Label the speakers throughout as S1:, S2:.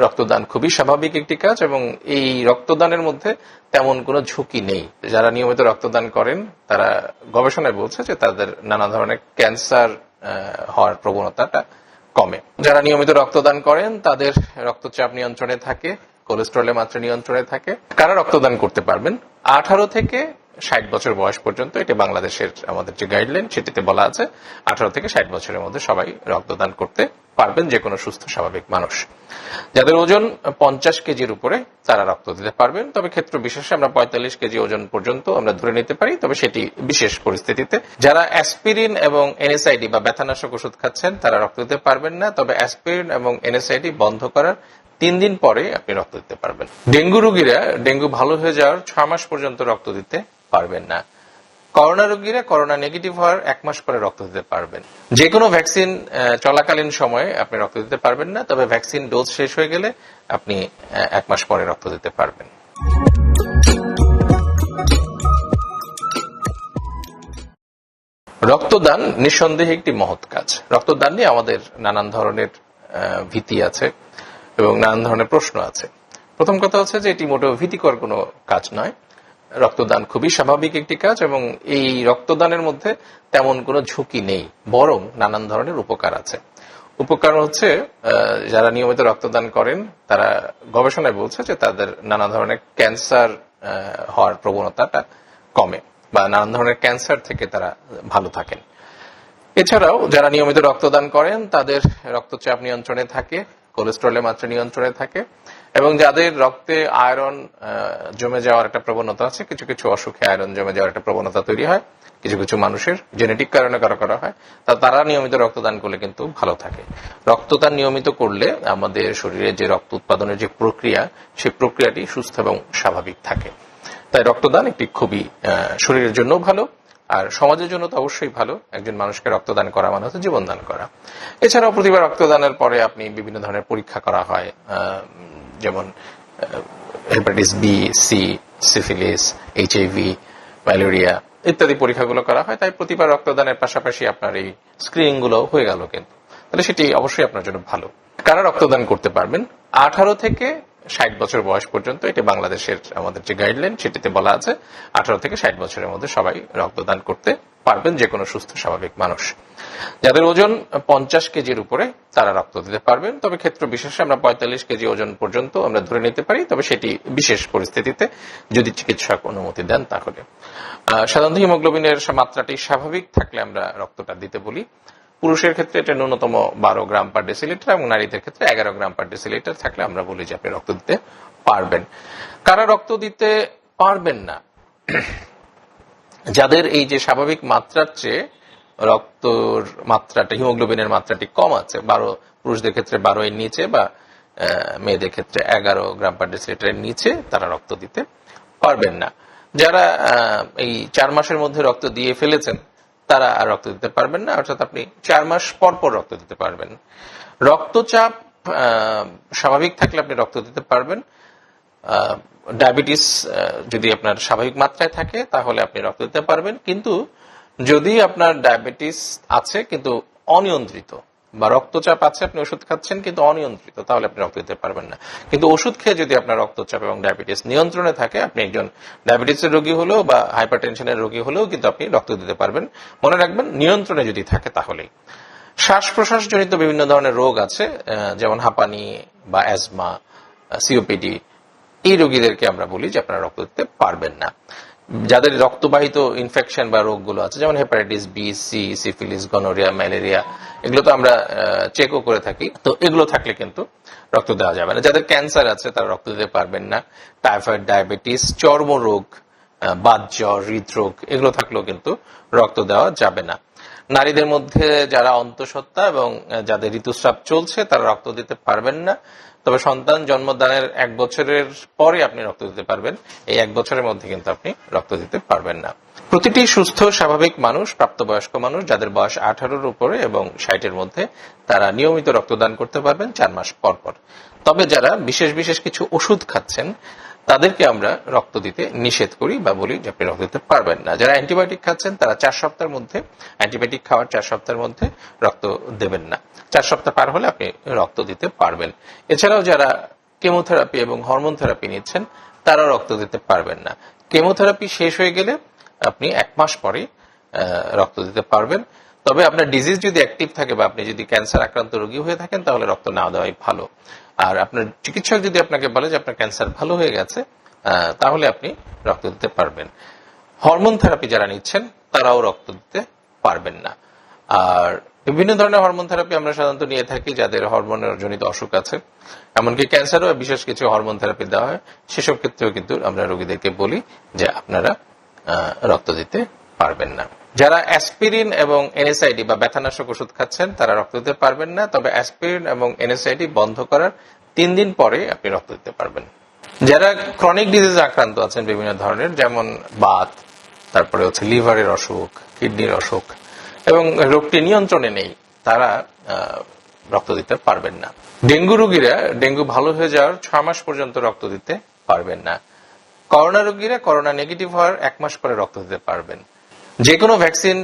S1: রক্তদান খুবই স্বাভাবিক একটি কাজ এবং এই রক্তদানের মধ্যে তেমন কোনো ঝুঁকি নেই। যারা নিয়মিত রক্তদান করেন তারা গবেষণায় বলছে যে তাদের নানা ধরনের ক্যান্সার হওয়ার প্রবণতাটা কমে। যারা নিয়মিত রক্তদান করেন তাদের রক্তচাপ নিয়ন্ত্রণে থাকে, কোলেস্টেরলের মাত্রা নিয়ন্ত্রণে থাকে। কারা রক্তদান করতে পারবেন? 18 থেকে 60 বছর বয়স পর্যন্ত, এটা বাংলাদেশের আমাদের যে গাইডলাইন সেটিতে বলা আছে 18 থেকে 60 বছরের মধ্যে সবাই রক্তদান করতে পারবেন, যে কোনো সুস্থ স্বাভাবিক মানুষ। যাদের ওজন 50 কেজির উপরে তারা রক্ত দিতে পারবেন, তবে ক্ষেত্র বিশেষে আমরা 45 কেজি ওজন পর্যন্ত আমরা ধরে নিতে পারি, তবে সেটি বিশেষ পরিস্থিতিতে। যারা অ্যাসপিরিন এবং এনএসআইডি বা ব্যথানাশক ওষুধ খাচ্ছেন তারা রক্ত দিতে পারবেন না, তবে অ্যাসপিরিন এবং এনএসআইডি বন্ধ করার 3 দিন পরে আপনি রক্ত দিতে পারবেন। ডেঙ্গু রোগীরা ডেঙ্গু ভালো হয়ে যাওয়ার 6 মাস পর্যন্ত রক্ত দিতে পারবেন না। করোনা রোগীরা করোনা নেগেটিভ হওয়ার 1 মাস পরে রক্ত দিতে পারবেন। যে কোনো ভ্যাকসিন চলাকালীন সময়ে আপনি রক্ত দিতে পারবেন না, তবে ভ্যাকসিন ডোজ শেষ হয়ে গেলে আপনি 1 মাস পরে রক্ত দিতে পারবেন। রক্তদান নিঃসন্দেহে একটি মহৎ কাজ। রক্তদান নিয়ে আমাদের নানান ধরনের ভীতি আছে এবং নানান ধরনের প্রশ্ন আছে। প্রথম কথা হচ্ছে যে এটি মোটেও ভীতিকর কোনো কাজ নয়। রক্তদান খুবই স্বাভাবিক একটি কাজ এবং এই রক্তদানের মধ্যে তেমন কোনো ঝুঁকি নেই, বরং নানান ধরনের উপকার আছে। উপকার হচ্ছে যারা নিয়মিত রক্তদান করেন তারা গবেষণায় বলছে যে তাদের নানা ধরনের ক্যান্সার হওয়ার প্রবণতাটা কমে বা নানান ধরনের ক্যান্সার থেকে তারা ভালো থাকেন। এছাড়াও যারা নিয়মিত রক্তদান করেন তাদের রক্তচাপ নিয়ন্ত্রণে থাকে, কোলেস্টেরলের মাত্রা নিয়ন্ত্রণে থাকে এবং যাদের রক্তে আয়রন জমে যাওয়ার একটা প্রবণতা আছে, কিছু কিছু অসুখে আয়রন জমে যাওয়ার একটা প্রবণতা তৈরি হয়, কিছু কিছু মানুষের জেনেটিক কারণে করা হয়, তারা নিয়মিত রক্তদান করলে কিন্তু ভালো থাকে। রক্তদান নিয়মিত করলে আমাদের শরীরে যে রক্ত উৎপাদনের যে প্রক্রিয়া, সেই প্রক্রিয়াটি সুস্থ এবং স্বাভাবিক থাকে। তাই রক্তদান একটি খুবই শরীরের জন্য ভালো, আর সমাজের জন্য তো অবশ্যই ভালো। একজন মানুষকে রক্তদান করা মানে হচ্ছে জীবনদান করা। এছাড়াও প্রতিবার রক্তদানের পরে আপনি বিভিন্ন ধরনের পরীক্ষা করা হয়, যেমন hepatitis B, C, syphilis, HIV, malaria ইত্যাদি পরীক্ষাগুলো করা হয়। তাই প্রতিবার রক্তদানের পাশাপাশি আপনার এই স্ক্রিনিং গুলো হয়ে গেল, কিন্তু তাহলে সেটি অবশ্যই আপনার জন্য ভালো। কারা রক্তদান করতে পারবেন? 18 থেকে 60 বছর বয়স পর্যন্ত, এটা বাংলাদেশের আমাদের যে গাইডলাইন সেটিতে বলা আছে 18 থেকে 60 বছরের মধ্যে সবাই রক্তদান করতে পারবেন, যে কোনো সুস্থ স্বাভাবিক মানুষ। যাদের ওজন 50 কেজির উপরে তারা রক্ত দিতে পারবেন, তবে ক্ষেত্র বিশেষে আমরা 45 কেজি ওজন পর্যন্ত আমরা ধরে নিতে পারি, তবে সেটি বিশেষ পরিস্থিতিতে যদি চিকিৎসক অনুমতি দেন তাহলে। সাধারণত হিমোগ্লোবিনের মাত্রাটি স্বাভাবিক থাকলে আমরা রক্তটা দিতে বলি। পুরুষের ক্ষেত্রে এটা ন্যূনতম 12 গ্রাম পার ডেসিলিটার এবং নারীদের ক্ষেত্রে 11 গ্রাম পার ডেসিলিটার থাকলে আমরা বলি যে আপনি রক্ত দিতে পারবেন। কারা রক্ত দিতে পারবেন না? যাদের এই যে স্বাভাবিক মাত্রার চেয়ে রক্তর মাত্রাটা, হিমোগ্লোবিনের মাত্রাটি কম আছে, 12 পুরুষদের ক্ষেত্রে 12 এর নিচে বা মেয়েদের ক্ষেত্রে 11 গ্রাম পার ডেসিলিটারের নিচে, তারা রক্ত দিতে পারবেন না। যারা এই 4 মাসের মধ্যে রক্ত দিয়ে ফেলেছেন তারা আর রক্ত দিতে পারবেন না, অর্থাৎ আপনি 4 মাস পর পর রক্ত দিতে পারবেন। রক্তচাপ স্বাভাবিক থাকলে আপনি রক্ত দিতে পারবেন। ডায়াবেটিস যদি আপনার স্বাভাবিক মাত্রায় থাকে তাহলে আপনি রক্ত দিতে পারবেন, কিন্তু যদি আপনার ডায়াবেটিস আছে কিন্তু অনিয়ন্ত্রিত, বা রক্তচাপ আছে আপনি ওষুধ খাচ্ছেন কিন্তু অনিয়ন্ত্রিত, তাহলে আপনি রক্ত দিতে পারবেন না। কিন্তু ওষুধ খেয়ে যদি আপনার রক্তচাপ এবং ডায়াবেটিস নিয়ন্ত্রণে থাকে, আপনি একজন ডায়াবেটিসের রোগী হলেও বা হাইপারটেনশনের রোগী হলেও কিন্তু আপনি রক্ত দিতে পারবেন। মনে রাখবেন, নিয়ন্ত্রণে যদি থাকে তাহলেই। শ্বাস প্রশ্বাস জনিত বিভিন্ন ধরনের রোগ আছে, যেমন হাঁপানি বা অ্যাজমা, সিওপিডি, এই রোগীদেরকে আমরা বলি যে আপনারা রক্ত দিতে পারবেন না। যাদের রক্তবাহিত ইনফেকশন বা রোগগুলো আছে, যেমন hepatitis B, C, syphilis, gonorrhoea, malaria, এগুলো তো আমরা চেকও করে থাকি, তো এগুলো থাকলে কিন্তু রক্ত দেওয়া যাবে না। যাদের ক্যান্সার আছে তারা রক্ত দিতে পারবেন না। টাইফয়েড, ডায়াবেটিস, চর্মরোগ, বাতজ্বর, হৃদরোগ এগুলো থাকলেও কিন্তু রক্ত দেওয়া যাবে না। নারীদের মধ্যে যারা অন্তঃসত্ত্বা এবং যাদের ঋতুস্রাব চলছে তারা রক্ত দিতে পারবেন না, তবে সন্তান জন্মদানের 1 বছরের পরে আপনি রক্ত দিতে পারবেন। এই 1 বছরের মধ্যে কিন্তু আপনি রক্ত দিতে পারবেন না। প্রতিটি সুস্থ স্বাভাবিক মানুষ, প্রাপ্তবয়স্ক মানুষ যাদের বয়স 18-র উপরে এবং 60-এর মধ্যে, তারা নিয়মিত রক্তদান করতে পারবেন 4 মাস পর পর। তবে যারা বিশেষ বিশেষ কিছু ওষুধ খাচ্ছেন তাদেরকে আমরা রক্ত দিতে নিষেধ করি বা বলি যে আপনি রক্ত দিতে পারবেন না। যারা অ্যান্টিবায়োটিক খাচ্ছেন তারা 4 সপ্তাহের মধ্যে, অ্যান্টিবায়োটিক খাওয়ার 4 সপ্তাহের মধ্যে রক্ত দেবেন না। 4 সপ্তাহ পার হলে আপনি রক্ত দিতে পারবেন। এছাড়াও যারা কেমোথেরাপি এবং হরমোন থেরাপি নিচ্ছেন তারাও রক্ত দিতে পারবেন না। কেমোথেরাপি শেষ হয়ে গেলে আপনি 1 মাস পরে রক্ত দিতে পারবেন। তবে আপনার ডিজিজ যদি অ্যাক্টিভ থাকে বা আপনি যদি ক্যান্সার আক্রান্ত রোগী হয়ে থাকেন তাহলে রক্ত না দেওয়াই ভালো। আর আপনার চিকিৎসক যদি আপনাকে বলে যে আপনার ক্যান্সার ভালো হয়ে গেছে তাহলে আপনি রক্ত দিতে পারবেন। হরমোন থেরাপি যারা নিচ্ছেন তারাও রক্ত দিতে পারবেন না। আর বিভিন্ন ধরনের হরমোন থেরাপি আমরা সাধারণত নিয়ে থাকি যাদের হরমোনের জনিত অসুখ আছে, এমনকি ক্যান্সারও বিশেষ কিছু হরমোন থেরাপি দেওয়া হয়। সেসব ক্ষেত্রেও কিন্তু আমরা রোগীদেরকে বলি যে আপনারা রক্ত দিতে পারবেন না। যারা অ্যাসপিরিন এবং এনএসআইডি বা ব্যথানাশক ওষুধ খাচ্ছেন তারা রক্ত দিতে পারবেন না। তবে অ্যাসপিরিন এবং এনএসআইডি বন্ধ করার 3 দিন পরে আপনি রক্ত দিতে পারবেন। যারা ক্রনিক ডিজিজে আক্রান্ত আছেন বিভিন্ন ধরনের, যেমন বাত, তারপরে হচ্ছে লিভারের অসুখ, কিডনির অসুখ এবং রোগটি নিয়ন্ত্রণে নেই, তারা রক্ত দিতে পারবেন না। ডেঙ্গু রোগীরা ডেঙ্গু ভালো হয়ে যাওয়ার 6 মাস পর্যন্ত রক্ত দিতে পারবেন না। করোনা রোগীরা করোনা নেগেটিভ হওয়ার 1 মাস পরে রক্ত দিতে পারবেন। যে কোনো ভ্যাকসিন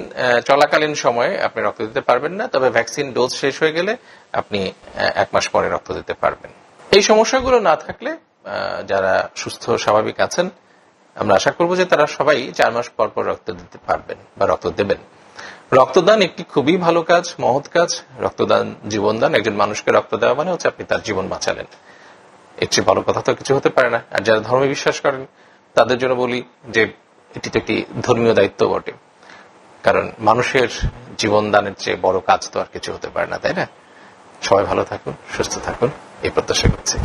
S1: চলাকালীন সময়ে আপনি রক্ত দিতে পারবেন না, তবে ভ্যাকসিন ডোজ শেষ হয়ে গেলে আপনি 1 মাস পরে রক্ত দিতে পারবেন। এই সমস্যাগুলো না থাকলে যারা সুস্থ স্বাভাবিক আছেন আমরা আশা করব যে তারা সবাই 4 মাস পর পর রক্ত দিতে পারবেন বা রক্ত দেবেন। রক্তদান একটি খুবই ভালো কাজ, মহৎ কাজ। রক্তদান জীবনদান। একজন মানুষকে রক্ত দেওয়া মানে হচ্ছে আপনি তার জীবন বাঁচালেন। এর চেয়ে ভালো কথা তো কিছু হতে পারে না। আর যারা ধর্মে বিশ্বাস করেন তাদের জন্য বলি যে এটি তো একটি ধর্মীয় দায়িত্ব বটে, কারণ মানুষের জীবন দানের চেয়ে বড় কাজ তো আর কিছু হতে পারে না, তাই না? সবাই ভালো থাকুন, সুস্থ থাকুন, এই প্রত্যাশা করছি।